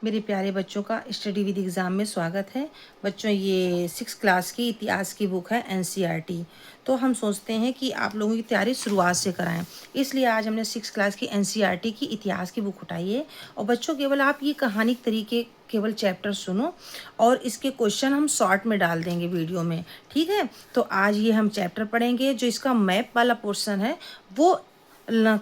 मेरे प्यारे बच्चों का स्टडी विद एग्ज़ाम में स्वागत है। बच्चों, ये 6 क्लास की इतिहास की बुक है एनसीईआरटी। तो हम सोचते हैं कि आप लोगों की तैयारी शुरुआत से कराएं, इसलिए आज हमने 6 क्लास की एनसीईआरटी की इतिहास की बुक उठाई है। और बच्चों, केवल आप ये कहानी के तरीके केवल चैप्टर सुनो और इसके क्वेश्चन हम शॉर्ट में डाल देंगे वीडियो में, ठीक है। तो आज ये हम चैप्टर पढ़ेंगे। जो इसका मैप वाला पोर्शन है वो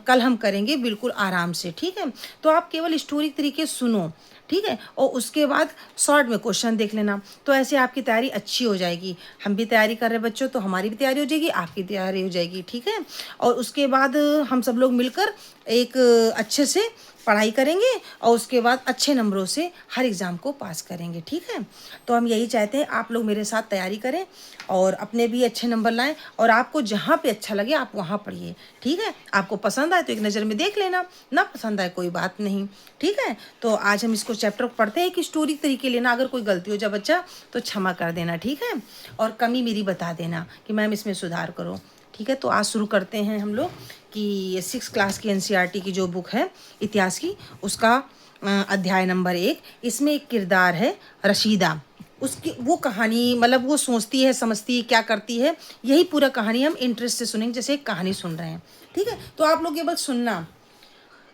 कल हम करेंगे बिल्कुल आराम से, ठीक है। तो आप केवल स्टोरी तरीके सुनो, ठीक है, और उसके बाद शॉर्ट में क्वेश्चन देख लेना। तो ऐसे आपकी तैयारी अच्छी हो जाएगी। हम भी तैयारी कर रहे बच्चों, तो हमारी भी तैयारी हो जाएगी, आपकी तैयारी हो जाएगी, ठीक है। और उसके बाद हम सब लोग मिलकर एक अच्छे से पढ़ाई करेंगे और उसके बाद अच्छे नंबरों से हर एग्ज़ाम को पास करेंगे, ठीक है। तो हम यही चाहते हैं आप लोग मेरे साथ तैयारी करें और अपने भी अच्छे नंबर लाएं, और आपको जहाँ पे अच्छा लगे आप वहाँ पढ़िए, ठीक है। आपको पसंद आए तो एक नज़र में देख लेना, ना पसंद आए कोई बात नहीं, ठीक है। तो आज हम इसको चैप्टर पढ़ते हैं कि स्टोरी तरीके लेना। अगर कोई गलती हो जाए बच्चा तो क्षमा कर देना, ठीक है, और कमी मेरी बता देना कि मैम इसमें सुधार करो, ठीक है। तो आज शुरू करते हैं हम लोग कि ये 6 क्लास की एनसीईआरटी की जो बुक है इतिहास की, उसका अध्याय नंबर 1। इसमें एक किरदार है रशीदा। उसकी वो कहानी, मतलब वो सोचती है, समझती है, क्या करती है, यही पूरा कहानी हम इंटरेस्ट से सुनेंगे, जैसे एक कहानी सुन रहे हैं, ठीक है। तो आप लोग केवल सुनना।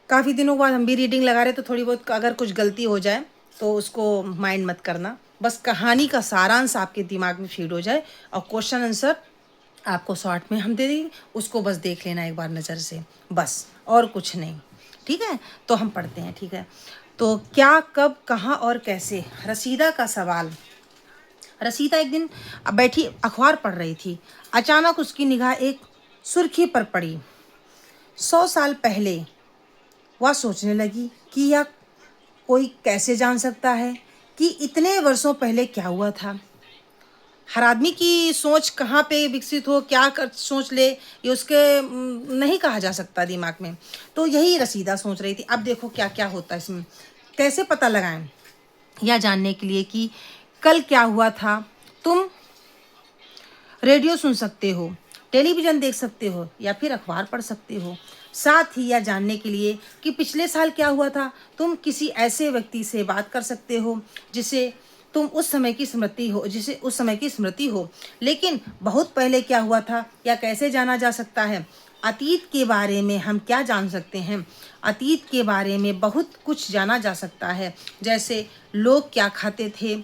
काफ़ी दिनों बाद हम भी रीडिंग लगा रहे, तो थोड़ी बहुत अगर कुछ गलती हो जाए तो उसको माइंड मत करना। बस कहानी का सारांश आपके दिमाग में फीड हो जाए और क्वेश्चन आंसर आपको शॉर्ट में हम दे देंगे, उसको बस देख लेना एक बार नज़र से, बस और कुछ नहीं, ठीक है। तो हम पढ़ते हैं, ठीक है। तो क्या, कब, कहाँ और कैसे, रसीदा का सवाल। रसीदा एक दिन बैठी अखबार पढ़ रही थी। अचानक उसकी निगाह एक सुर्खी पर पड़ी। 100 साल पहले। वह सोचने लगी कि यह कोई कैसे जान सकता है कि इतने वर्षों पहले क्या हुआ था। हर आदमी की सोच कहाँ पे विकसित हो, क्या कर सोच ले, ये उसके नहीं कहा जा सकता दिमाग में। तो यही रसीदा सोच रही थी। अब देखो क्या क्या होता है इसमें, कैसे पता लगाएं यह जानने के लिए कि कल क्या हुआ था। तुम रेडियो सुन सकते हो, टेलीविज़न देख सकते हो या फिर अखबार पढ़ सकते हो। साथ ही यह जानने के लिए कि पिछले साल क्या हुआ था, तुम किसी ऐसे व्यक्ति से बात कर सकते हो जिसे उस समय की स्मृति हो। लेकिन बहुत पहले क्या हुआ था या कैसे जाना जा सकता है। अतीत के बारे में हम क्या जान सकते हैं। अतीत के बारे में बहुत कुछ जाना जा सकता है, जैसे लोग क्या खाते थे,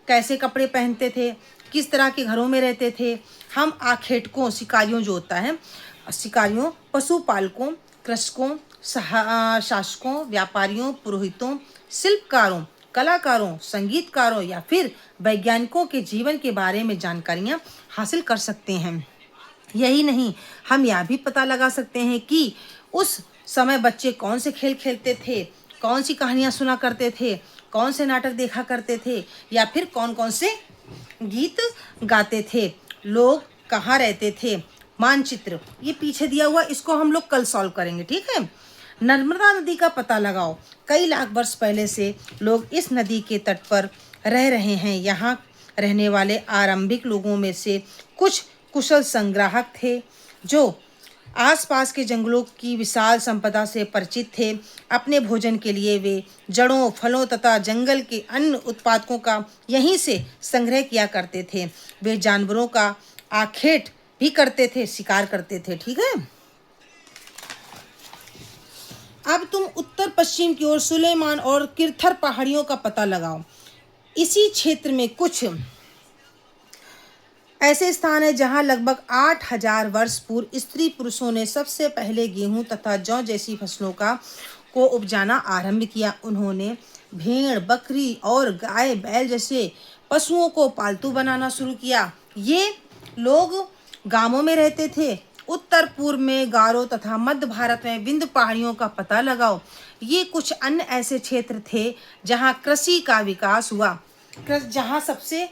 कैसे कपड़े पहनते थे, किस तरह के घरों में रहते थे। हम आखेटकों, शिकारियों जो होता है, शिकारियों, पशुपालकों, कृषकों, शासकों, व्यापारियों, पुरोहितों, शिल्पकारों, कलाकारों, संगीतकारों या फिर वैज्ञानिकों के जीवन के बारे में जानकारियाँ हासिल कर सकते हैं। यही नहीं, हम यह भी पता लगा सकते हैं कि उस समय बच्चे कौन से खेल खेलते थे, कौन सी कहानियाँ सुना करते थे, कौन से नाटक देखा करते थे या फिर कौन कौन से गीत गाते थे, लोग कहाँ रहते थे। मानचित्र ये पीछे दिया हुआ, इसको हम लोग कल सॉल्व करेंगे, ठीक है। नर्मदा नदी का पता लगाओ। कई लाख वर्ष पहले से लोग इस नदी के तट पर रह रहे हैं। यहाँ रहने वाले आरंभिक लोगों में से कुछ कुशल संग्राहक थे जो आसपास के जंगलों की विशाल संपदा से परिचित थे। अपने भोजन के लिए वे जड़ों, फलों तथा जंगल के अन्य उत्पादों का यहीं से संग्रह किया करते थे। वे जानवरों का आखेट भी करते थे, शिकार करते थे, ठीक है। अब तुम उत्तर पश्चिम की ओर सुलेमान और किरथर पहाड़ियों का पता लगाओ। इसी क्षेत्र में कुछ ऐसे स्थान है जहां लगभग 8000 वर्ष पूर्व स्त्री पुरुषों ने सबसे पहले गेहूं तथा जौ जैसी फसलों को उपजाना आरंभ किया। उन्होंने भेड़, बकरी और गाय, बैल जैसे पशुओं को पालतू बनाना शुरू किया। ये लोग गांवों में रहते थे। उत्तर पूर्व में गारो तथा मध्य भारत में विंध्य पहाड़ियों का पता लगाओ। ये कुछ अन्य ऐसे क्षेत्र थे जहां कृषि का विकास हुआ, जहाँ सबसे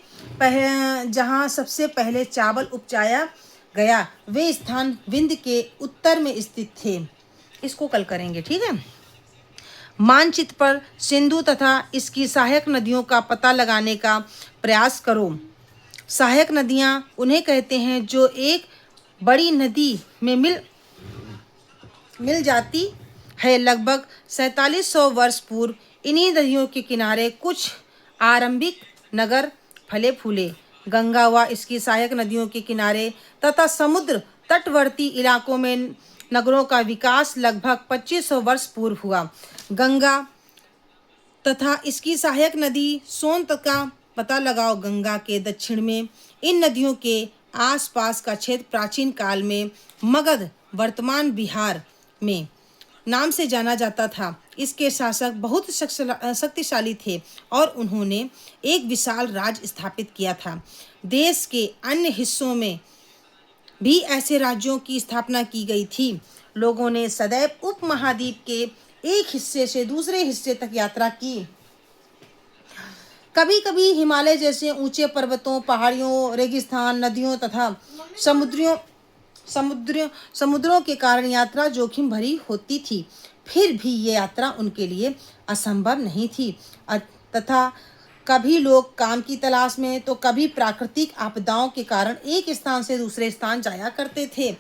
पहले चावल उपजाया गया। वे स्थान विंध्य के उत्तर में स्थित थे। इसको कल करेंगे, ठीक है। मानचित्र पर सिंधु तथा इसकी सहायक नदियों का पता लगाने का प्रयास करो। सहायक नदियाँ उन्हें कहते हैं जो एक बड़ी नदी में मिल जाती है। लगभग 4700 वर्ष पूर्व इन्हीं नदियों के किनारे कुछ आरंभिक नगर फले फूले। गंगा व इसकी सहायक नदियों के किनारे तथा समुद्र तटवर्ती इलाकों में नगरों का विकास लगभग 2500 वर्ष पूर्व हुआ। गंगा तथा इसकी सहायक नदी सोन का पता लगाओ। गंगा के दक्षिण में इन नदियों के आसपास का क्षेत्र प्राचीन काल में मगध, वर्तमान बिहार में नाम से जाना जाता था। इसके शासक बहुत शक्तिशाली थे और उन्होंने एक विशाल राज्य स्थापित किया था। देश के अन्य हिस्सों में भी ऐसे राज्यों की स्थापना की गई थी। लोगों ने सदैव उपमहाद्वीप के एक हिस्से से दूसरे हिस्से तक यात्रा की। कभी कभी हिमालय जैसे ऊंचे पर्वतों, पहाड़ियों, रेगिस्तान, नदियों तथा समुद्रों के कारण यात्रा जोखिम भरी होती थी। फिर भी ये यात्रा उनके लिए असंभव नहीं थी तथा कभी लोग काम की तलाश में तो कभी प्राकृतिक आपदाओं के कारण एक स्थान से दूसरे स्थान जाया करते थे।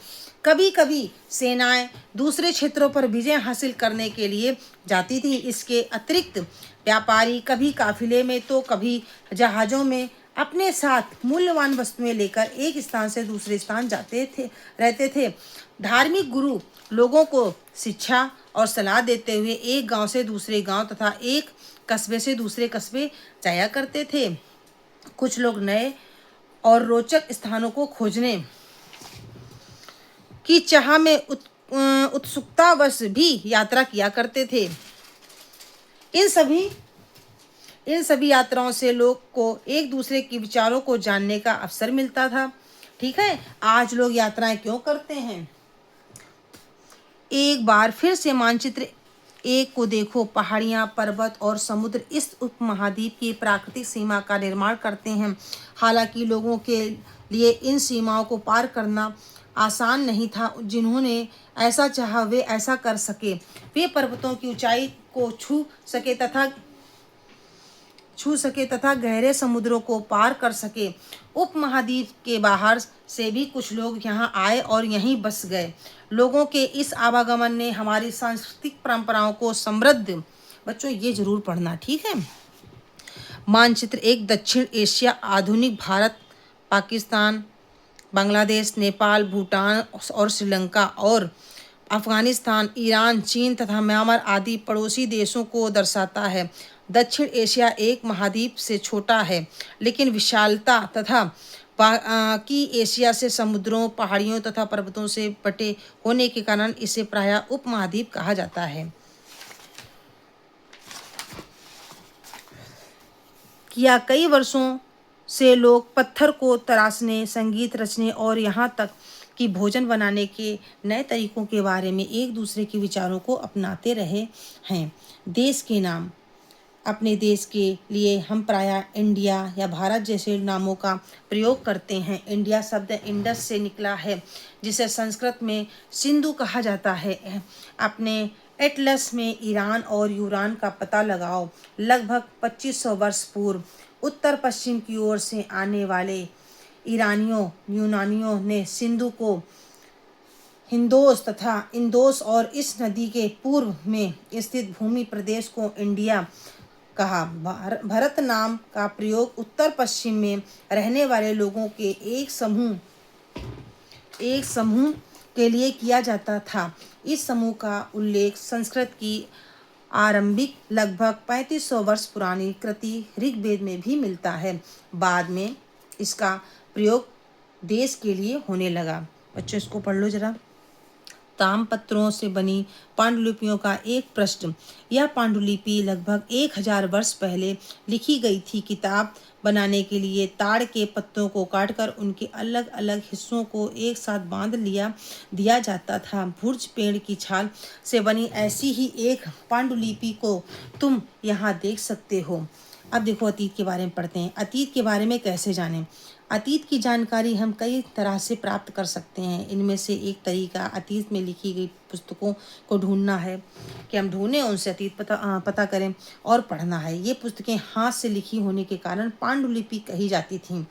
कभी कभी सेनाएं दूसरे क्षेत्रों पर विजय हासिल करने के लिए जाती थी। इसके अतिरिक्त व्यापारी कभी काफिले में तो कभी जहाज़ों में अपने साथ मूल्यवान वस्तुएं लेकर एक स्थान से दूसरे स्थान रहते थे। धार्मिक गुरु लोगों को शिक्षा और सलाह देते हुए एक गांव से दूसरे गांव तथा एक कस्बे से दूसरे कस्बे जाया करते थे। कुछ लोग नए और रोचक स्थानों को खोजने की चाह में उत्सुकतावश भी यात्रा किया करते थे। इन सभी यात्राओं से लोग को एक दूसरे के विचारों को जानने का अवसर मिलता था। ठीक है, आज लोग यात्राएं क्यों करते हैं? एक बार फिर से मानचित्र एक को देखो। पहाड़ियां, पर्वत और समुद्र इस उपमहाद्वीप की प्राकृतिक सीमा का निर्माण करते हैं। हालांकि लोगों के लिए इन सीमाओं को पार करना आसान नहीं था। जिन्होंने ऐसा चाहा वे ऐसा कर सके। वे पर्वतों की ऊंचाई को छू सके तथा गहरे समुद्रों को पार कर सके। उपमहाद्वीप के बाहर से भी कुछ लोग यहाँ आए और यहीं बस गए। लोगों के इस आवागमन ने हमारी सांस्कृतिक परंपराओं को समृद्ध, बच्चों ये जरूर पढ़ना, ठीक है। मानचित्र एक दक्षिण एशिया, आधुनिक भारत, पाकिस्तान, बांग्लादेश, नेपाल, भूटान और श्रीलंका और अफगानिस्तान, ईरान, चीन तथा म्यांमार आदि पड़ोसी देशों को दर्शाता है। दक्षिण एशिया एक महाद्वीप से छोटा है, लेकिन विशालता तथा बाकी एशिया से समुद्रों, पहाड़ियों तथा पर्वतों से बटे होने के कारण इसे प्रायः उपमहाद्वीप कहा जाता है। किया कई वर्षों से लोग पत्थर को तराशने, संगीत रचने और यहाँ तक कि भोजन बनाने के नए तरीकों के बारे में एक दूसरे के विचारों को अपनाते रहे हैं। देश के नाम, अपने देश के लिए हम प्रायः इंडिया या भारत जैसे नामों का प्रयोग करते हैं। इंडिया शब्द इंडस से निकला है, जिसे संस्कृत में सिंधु कहा जाता है। अपने एटलस में ईरान और यूरान का पता लगाओ। लगभग 2500 वर्ष पूर्व उत्तर पश्चिम की ओर से आने वाले ईरानियों, यूनानियों ने सिंधु को हिंदोस तथा इंदोस और इस नदी के पूर्व में स्थित भूमि प्रदेश को इंडिया कहा। भारत नाम का प्रयोग उत्तर पश्चिम में रहने वाले लोगों के एक समूह के लिए किया जाता था। इस समूह का उल्लेख संस्कृत की आरंभिक लगभग 3500 वर्ष पुरानी कृति ऋग्वेद में भी मिलता है। बाद में इसका प्रयोग देश के लिए होने लगा। बच्चों इसको पढ़ लो जरा। ताम्रपत्रों से बनी पांडुलिपियों का एक पृष्ठ। यह पांडुलिपि लगभग 1000 वर्ष पहले लिखी गई थी। किताब बनाने के लिए ताड़ के पत्तों को काटकर उनके अलग अलग हिस्सों को एक साथ बांध दिया जाता था। भुर्ज पेड़ की छाल से बनी ऐसी ही एक पांडुलिपि को तुम यहाँ देख सकते हो। अब देखो अतीत के बारे में पढ़ते हैं। अतीत के बारे में कैसे जानें? अतीत की जानकारी हम कई तरह से प्राप्त कर सकते हैं। इनमें से एक तरीका अतीत में लिखी गई पुस्तकों को ढूंढना है कि हम ढूंढें, उनसे अतीत पता करें और पढ़ना है। ये पुस्तकें हाथ से लिखी होने के कारण पांडुलिपि कही जाती थीं।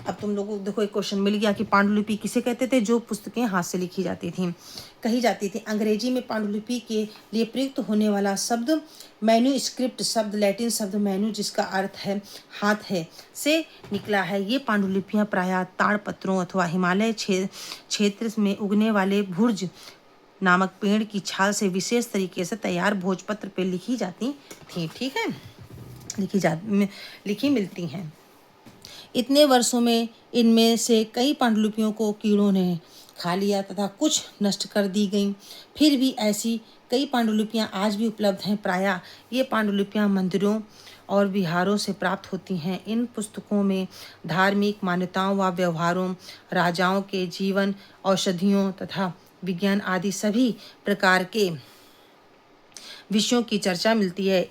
अब तुम लोगों को देखो एक क्वेश्चन मिल गया कि पांडुलिपि किसे कहते थे, जो पुस्तकें हाथ से लिखी जाती थी, कही जाती थी। अंग्रेजी में पांडुलिपि के लिए प्रयुक्त होने वाला शब्द मैन्यूस्क्रिप्ट शब्द लैटिन शब्द मैन्यू, जिसका अर्थ है हाथ है, से निकला है। ये पांडुलिपियां प्रायः ताड़पत्रों अथवा हिमालय क्षेत्र में उगने वाले भुर्ज नामक पेड़ की छाल से विशेष तरीके से तैयार भोजपत्र पे लिखी जाती थी। ठीक है, लिखी मिलती हैं। इतने वर्षों में इनमें से कई पांडुलिपियों को कीड़ों ने खा लिया तथा कुछ नष्ट कर दी गईं। फिर भी ऐसी कई पांडुलिपियां आज भी उपलब्ध हैं। प्रायः ये पांडुलिपियां मंदिरों और विहारों से प्राप्त होती हैं। इन पुस्तकों में धार्मिक मान्यताओं व व्यवहारों, राजाओं के जीवन, औषधियों तथा विज्ञान आदि सभी प्रकार के विषयों की चर्चा मिलती है।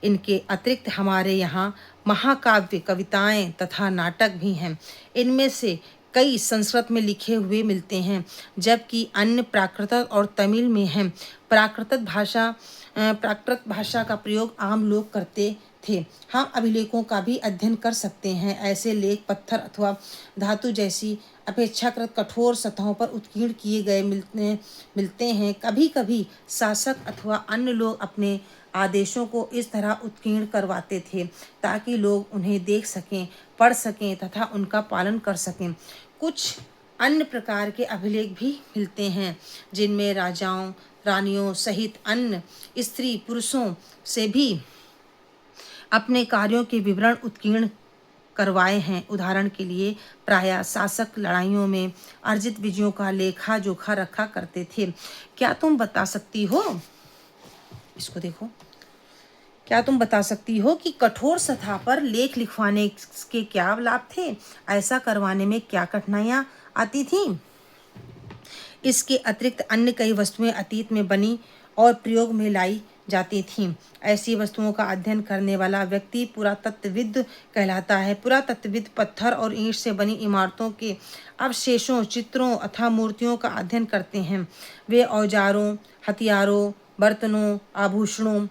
इनके अतिरिक्त हमारे यहाँ महाकाव्य, कविताएं तथा नाटक भी हैं। इनमें से कई संस्कृत में लिखे हुए मिलते हैं, जबकि अन्य प्राकृत और तमिल में हैं। प्राकृत भाषा का प्रयोग आम लोग करते थे। हम अभिलेखों का भी अध्ययन कर सकते हैं। ऐसे लेख पत्थर अथवा धातु जैसी अपेक्षाकृत कठोर सतहों पर उत्कीर्ण किए गए मिलते हैं। कभी कभी शासक अथवा अन्य लोग अपने आदेशों को इस तरह उत्कीर्ण करवाते थे ताकि लोग उन्हें देख सकें, पढ़ सकें तथा उनका पालन कर सकें। कुछ अन्य प्रकार के अभिलेख भी मिलते हैं जिनमें राजाओं, रानियों सहित अन्य स्त्री पुरुषों से भी अपने कार्यों के विवरण उत्कीर्ण करवाए हैं। उदाहरण के लिए प्रायः शासक लड़ाइयों में अर्जित विजयों का लेखा जोखा रखा करते थे। क्या तुम बता सकती हो, इसको देखो, क्या तुम बता सकती हो कि कठोर सतह पर लेख लिखवाने के क्या लाभ थे? ऐसा करवाने में क्या कठिनाइयां आती थीं? इसके अतिरिक्त अन्य कई वस्तुएं अतीत में बनी और प्रयोग में लाई जाती थीं। ऐसी वस्तुओं का अध्ययन करने वाला व्यक्ति पुरातत्वविद कहलाता है। पुरातत्वविद पत्थर और ईंट से बनी इमारतों के अवशेषों, चित्रों अथवा मूर्तियों का अध्ययन करते हैं। वे औजारों, हथियारों, बर्तनों, आभूषणों,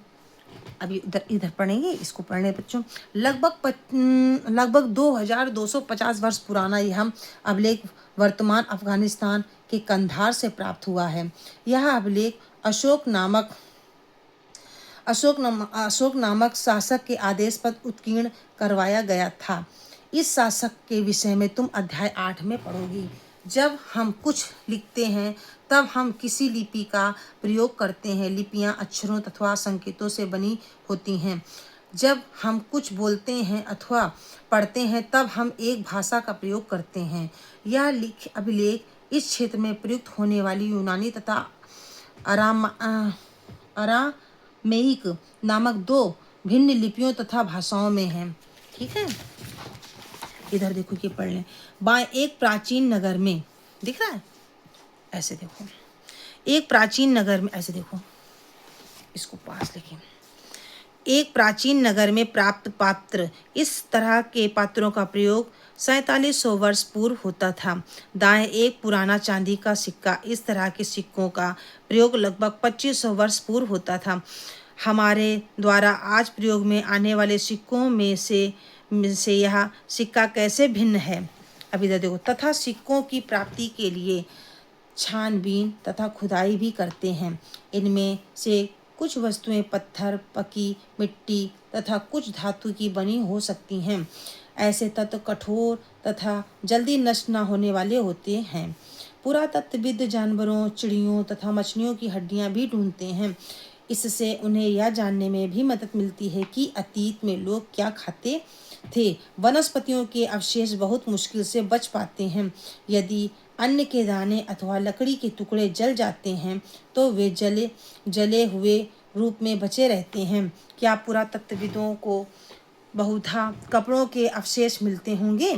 अभी इधर पढ़ेंगे, इसको पढ़ने बच्चों। लगभग 2250 वर्ष पुराना यह अभिलेख वर्तमान अफगानिस्तान के कंधार से प्राप्त हुआ है। यह अभिलेख अशोक नामक शासक के आदेश पर उत्कीर्ण करवाया गया था। इस शासक के विषय में तुम अध्याय 8 में पढ़ोगी। जब हम कुछ लिखते हैं तब हम किसी लिपि का प्रयोग करते हैं। लिपियां अक्षरों तथा संकेतों से बनी होती हैं। जब हम कुछ बोलते हैं अथवा पढ़ते हैं तब हम एक भाषा का प्रयोग करते हैं। यह अभिलेख इस क्षेत्र में प्रयुक्त होने वाली यूनानी तथा अरामेइक नामक 2 भिन्न लिपियों तथा भाषाओं में है। ठीक है, इधर देखो कि पढ़ लें। एक प्राचीन नगर में, दिख रहा है, ऐसे देखो, एक प्राचीन नगर में, ऐसे देखो, इसको पास लिखें। एक प्राचीन नगर में प्राप्त पात्र, इस तरह के पात्रों का प्रयोग 4700 वर्ष पूर्व होता था। दाएं एक पुराना चांदी का सिक्का, इस तरह के सिक्कों का प्रयोग लगभग 2500 वर्ष पूर्व होता था। हमारे द्वारा आज प्रयोग में आने वाले सिक्कों में से यह सिक्का कैसे भिन्न है? अभी इधर देखो। तथा सिक्कों की प्राप्ति के लिए छानबीन तथा खुदाई भी करते हैं। इनमें से कुछ वस्तुएं पत्थर, पकी मिट्टी तथा कुछ धातु की बनी हो सकती हैं। ऐसे तत्व कठोर तथा जल्दी नष्ट न होने वाले होते हैं। पुरातत्वविद जानवरों, चिड़ियों तथा मछलियों की हड्डियां भी ढूंढते हैं। इससे उन्हें यह जानने में भी मदद मिलती है कि अतीत में लोग क्या खाते थे। वनस्पतियों के अवशेष बहुत मुश्किल से बच पाते हैं। यदि अन्न के दाने अथवा लकड़ी के टुकड़े जल जाते हैं तो वे जले हुए रूप में बचे रहते हैं। क्या पुरातत्वविदों को बहुधा कपड़ों के अवशेष मिलते होंगे?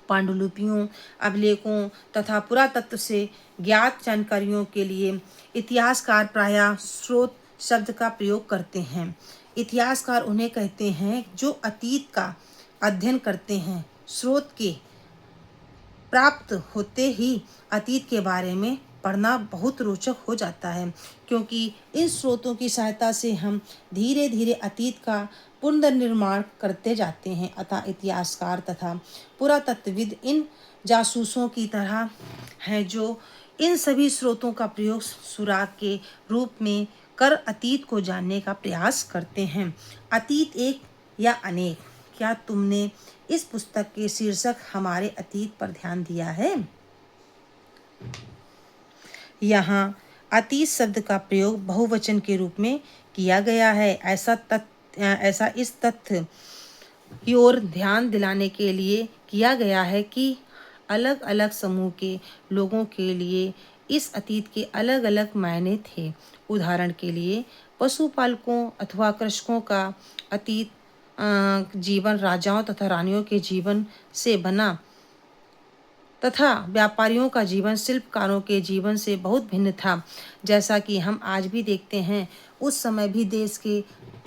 पांडुलिपियों, अभिलेखों तथा पुरातत्व से ज्ञात जानकारियों के लिए इतिहासकार प्रायः स्रोत शब्द का प्रयोग करते हैं। इतिहासकार उन्हें कहते हैं जो अतीत का अध्ययन करते हैं। स्रोत के प्राप्त होते ही अतीत के बारे में पढ़ना बहुत रोचक हो जाता है, क्योंकि इन स्रोतों की सहायता से हम धीरे धीरे अतीत का पुनर्निर्माण करते जाते हैं। अतः इतिहासकार तथा पुरातत्वविद इन जासूसों की तरह हैं जो इन सभी स्रोतों का प्रयोग सुराग के रूप में कर अतीत को जानने का प्रयास करते हैं। अतीत एक या अनेक, क्या तुमने इस पुस्तक के शीर्षक हमारे अतीत पर ध्यान दिया है? यहाँ अतीत शब्द का प्रयोग बहुवचन के रूप में किया गया है। ऐसा इस तथ्य की ओर ध्यान दिलाने के लिए किया गया है कि अलग अलग समूह के लोगों के लिए इस अतीत के अलग अलग मायने थे। उदाहरण के लिए पशुपालकों अथवा कृषकों का अतीत जीवन राजाओं तथा रानियों के जीवन से बना तथा व्यापारियों का जीवन शिल्पकारों के जीवन से बहुत भिन्न था। जैसा कि हम आज भी देखते हैं, उस समय भी देश के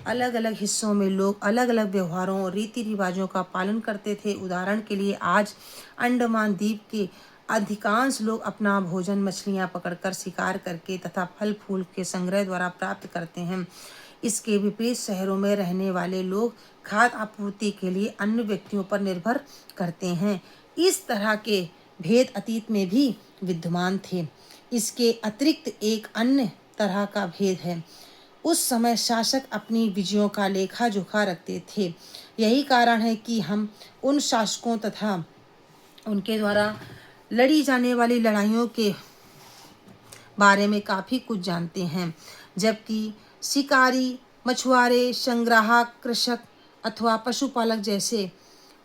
अलग अलग हिस्सों में लोग अलग अलग व्यवहारों और रीति रिवाजों का पालन करते थे। उदाहरण के लिए आज अंडमान द्वीप के अधिकांश लोग अपना भोजन मछलियां पकड़कर, शिकार करके तथा फल फूल के संग्रह द्वारा प्राप्त करते हैं। इसके विपरीत शहरों में रहने वाले लोग खाद्य आपूर्ति के लिए अन्य व्यक्तियों पर निर्भर करते हैं। इस तरह के भेद अतीत में भी विद्यमान थे। इसके अतिरिक्त एक अन्य तरह का भेद है। उस समय शासक अपनी विजयों का लेखा जोखा रखते थे। यही कारण है कि हम उन शासकों तथा उनके द्वारा लड़ी जाने वाली लड़ाइयों के बारे में काफ़ी कुछ जानते हैं, जबकि शिकारी, मछुआरे, संग्राहक, कृषक अथवा पशुपालक जैसे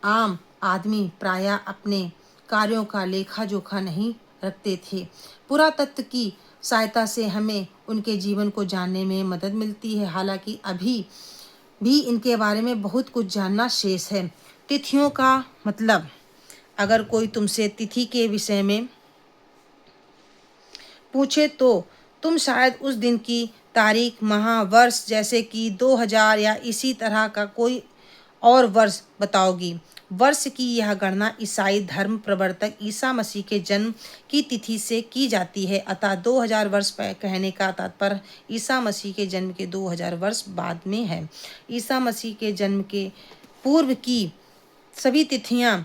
आम आदमी प्रायः अपने कार्यों का लेखा जोखा नहीं रखते थे। पुरातत्व की सहायता से हमें उनके जीवन को जानने में मदद मिलती है। हालांकि अभी भी इनके बारे में बहुत कुछ जानना शेष है। तिथियों का मतलब, अगर कोई तुमसे तिथि के विषय में पूछे तो तुम शायद उस दिन की तारीख, माह, वर्ष जैसे कि 2000 या इसी तरह का कोई और वर्ष बताओगी। वर्ष की यह गणना ईसाई धर्म प्रवर्तक ईसा मसीह के जन्म की तिथि से की जाती है। अतः 2000 वर्ष कहने का तात्पर्य ईसा मसीह के जन्म के 2000 वर्ष बाद में है। ईसा मसीह के जन्म के पूर्व की सभी तिथियां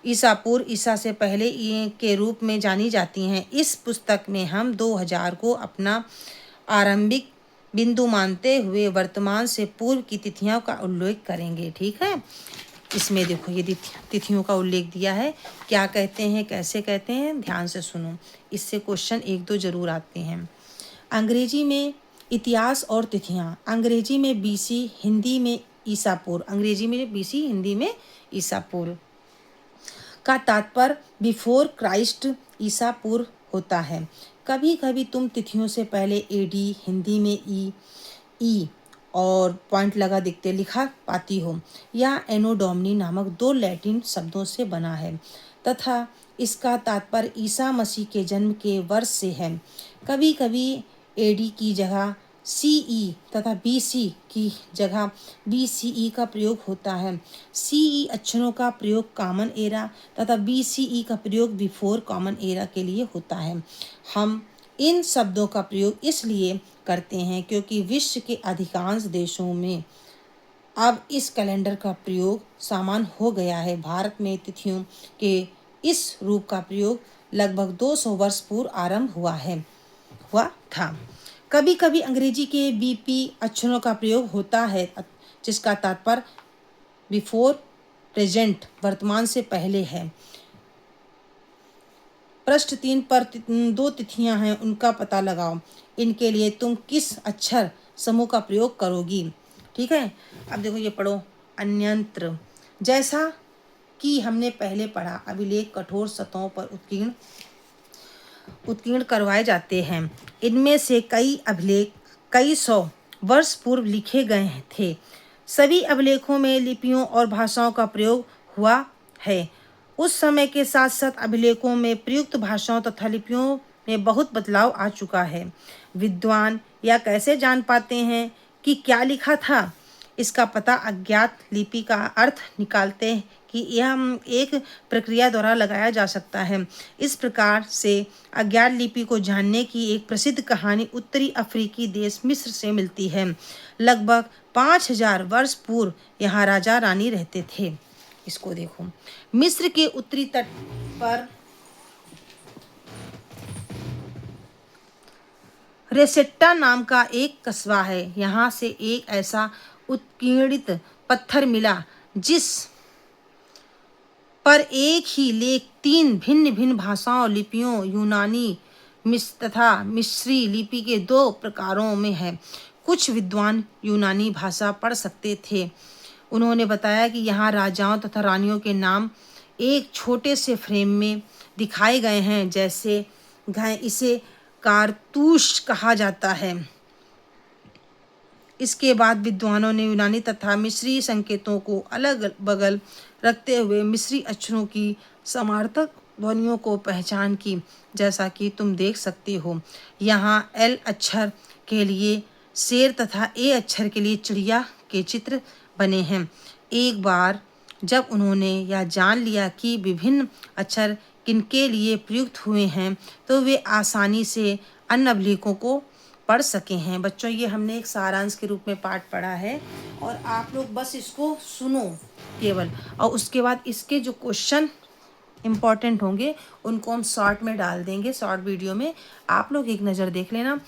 ईसा पूर्व, ईसा से पहले के रूप में जानी जाती हैं। इस पुस्तक में हम 2000 को अपना आरंभिक बिंदु मानते हुए वर्तमान से पूर्व की तिथियों का उल्लेख करेंगे। ठीक है, इसमें देखो ये तिथियों का उल्लेख दिया है। क्या कहते हैं, कैसे कहते हैं, ध्यान से सुनो, इससे क्वेश्चन एक दो जरूर आते हैं। अंग्रेजी में इतिहास और तिथियां, अंग्रेजी में बीसी, हिंदी में ईसा पूर्व। अंग्रेजी में बीसी, हिंदी में ईसा पूर्व का तात्पर्य बिफोर क्राइस्ट, ईसा पूर्व होता है। कभी कभी तुम तिथियों से पहले एडी, हिंदी में ई और पॉइंट लगा दिखते लिखा पाती हो। यह एनो डोमिनी नामक 2 लैटिन शब्दों से बना है तथा इसका तात्पर्य ईसा मसीह के जन्म के वर्ष से है। कभी कभी एडी की जगह सीई तथा बीसी की जगह बीसीई का प्रयोग होता है। सीई अक्षरों का प्रयोग कॉमन एरा तथा बीसीई का प्रयोग बिफोर कॉमन एरा के लिए होता है। हम इन शब्दों का प्रयोग इसलिए करते हैं क्योंकि विश्व के अधिकांश देशों में अब इस कैलेंडर का प्रयोग सामान्य हो गया है। भारत में तिथियों के इस रूप का प्रयोग लगभग 200 वर्ष पूर्व आरंभ हुआ था। कभी कभी अंग्रेजी के बीपी अक्षरों का प्रयोग होता है जिसका तात्पर्य बिफोर प्रेजेंट, वर्तमान से पहले है। पृष्ठ 3 पर 2 तिथियां हैं, उनका पता लगाओ। इनके लिए तुम किस अक्षर समूह का प्रयोग करोगी। ठीक है, अब देखो ये पढ़ो। अन्यंत्र, जैसा कि हमने पहले पढ़ा, अभिलेख कठोर सतहों पर उत्कीर्ण करवाए जाते हैं। इनमें से कई अभिलेख कई सौ वर्ष पूर्व लिखे गए थे। सभी अभिलेखों में लिपियों और भाषाओं का प्रयोग हुआ है। उस समय के साथ साथ अभिलेखों में प्रयुक्त भाषाओं तथा लिपियों में बहुत बदलाव आ चुका है। विद्वान यह कैसे जान पाते हैं कि क्या लिखा था? इसका पता अज्ञात लिपि का अर्थ निकालते हैं कि यह एक प्रक्रिया द्वारा लगाया जा सकता है। इस प्रकार से अज्ञात लिपि को जानने की एक प्रसिद्ध कहानी उत्तरी अफ्रीकी देश मिस्र से मिलती है। लगभग 5000 वर्ष पूर्व यहाँ राजा रानी रहते थे। इसको देखो, मिस्र के उत्तरी तट पर रेसेट्टा नाम का एक कस्बा है। यहाँ से एक ऐसा उत्कीर्णित पत्थर मिला जिस पर एक ही लेख 3 भिन्न भिन्न भाषाओं लिपियों यूनानी तथा मिस्री लिपि के 2 प्रकारों में है। कुछ विद्वान यूनानी भाषा पढ़ सकते थे। उन्होंने बताया कि यहाँ राजाओं तथा रानियों के नाम एक छोटे से फ्रेम में दिखाए गए हैं, जैसे इसे कारतूस कहा जाता है। इसके बाद विद्वानों ने यूनानी तथा मिस्री संकेतों को अलग बगल रखते हुए मिस्री अक्षरों की समार्थक ध्वनियों को पहचान की, जैसा कि तुम देख सकते हो। यहाँ एल अक्षर के लिए शेर तथा ए अक्षर के लिए चिड़िया के चित्र बने हैं। एक बार जब उन्होंने यह जान लिया कि विभिन्न अक्षर किनके लिए प्रयुक्त हुए हैं, तो वे आसानी से अन्य अभिलेखों को पढ़ सके हैं। बच्चों, ये हमने एक सारांश के रूप में पाठ पढ़ा है और आप लोग बस इसको सुनो केवल, और उसके बाद इसके जो क्वेश्चन इम्पॉर्टेंट होंगे उनको हम शॉर्ट में डाल देंगे, शॉर्ट वीडियो में। आप लोग एक नज़र देख लेना।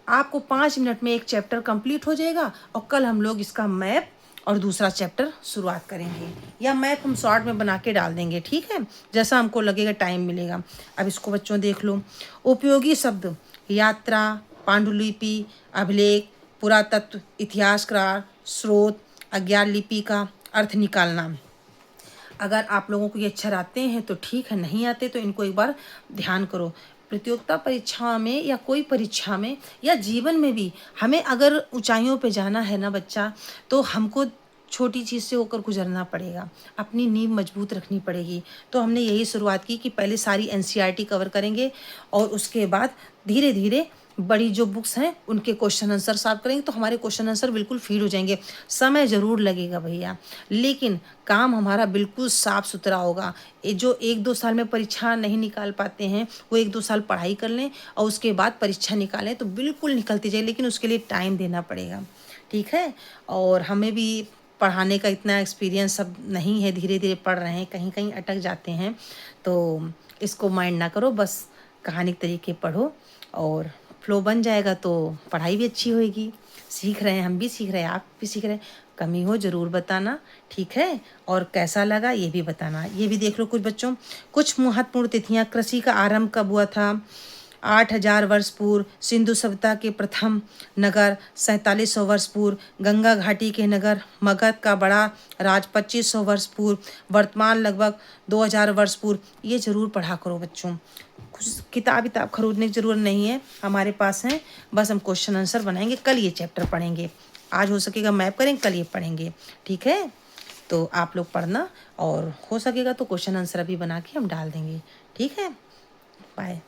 आपको 5 मिनट में एक चैप्टर कंप्लीट हो जाएगा और कल हम लोग इसका मैप और दूसरा चैप्टर शुरुआत करेंगे। या मैप हम शॉर्ट में बना के डाल देंगे, ठीक है, जैसा हमको लगेगा, टाइम मिलेगा। अब इसको बच्चों देख लो। उपयोगी शब्द: यात्रा, पांडुलिपि, अभिलेख, पुरातत्व, इतिहासकार, स्रोत, अज्ञात लिपि का अर्थ निकालना। अगर आप लोगों को ये अक्षर आते हैं तो ठीक है, नहीं आते तो इनको एक बार ध्यान करो। प्रतियोगिता परीक्षा में या कोई परीक्षा में या जीवन में भी हमें अगर ऊंचाइयों पे जाना है ना बच्चा, तो हमको छोटी चीज़ से होकर गुजरना पड़ेगा, अपनी नींव मजबूत रखनी पड़ेगी। तो हमने यही शुरुआत की कि पहले सारी एनसीईआरटी कवर करेंगे और उसके बाद धीरे धीरे बड़ी जो बुक्स हैं उनके क्वेश्चन आंसर सॉल्व करेंगे, तो हमारे क्वेश्चन आंसर बिल्कुल फीड हो जाएंगे। समय ज़रूर लगेगा भैया, लेकिन काम हमारा बिल्कुल साफ़ सुथरा होगा। ये जो 1-2 साल में परीक्षा नहीं निकाल पाते हैं, वो 1-2 साल पढ़ाई कर लें और उसके बाद परीक्षा निकालें तो बिल्कुल निकलती जाए, लेकिन उसके लिए टाइम देना पड़ेगा, ठीक है। और हमें भी पढ़ाने का इतना एक्सपीरियंस सब नहीं है, धीरे धीरे पढ़ रहे हैं, कहीं कहीं अटक जाते हैं, तो इसको माइंड ना करो, बस कहानी के तरीके पढ़ो और फ्लो बन जाएगा तो पढ़ाई भी अच्छी होएगी। सीख रहे हैं, हम भी सीख रहे हैं, आप भी सीख रहे हैं। कमी हो ज़रूर बताना, ठीक है, और कैसा लगा ये भी बताना। ये भी देख लो कुछ बच्चों, कुछ महत्वपूर्ण तिथियाँ। कृषि का आरंभ कब हुआ था? 8000 वर्ष पूर्व। सिंधु सभ्यता के प्रथम नगर 4700 वर्ष पूर्व। गंगा घाटी के नगर मगध का बड़ा राज 2500 वर्ष पूर्व। वर्तमान लगभग 2000 वर्ष पूर्व। ये ज़रूर पढ़ा करो बच्चों। कुछ किताब खरीदने की ज़रूरत नहीं है, हमारे पास हैं, बस हम क्वेश्चन आंसर बनाएंगे। कल ये चैप्टर पढ़ेंगे, आज हो सकेगा मैप करेंगे, कल ये पढ़ेंगे, ठीक है। तो आप लोग पढ़ना और हो सकेगा तो क्वेश्चन आंसर अभी बना के हम डाल देंगे, ठीक है। बाय।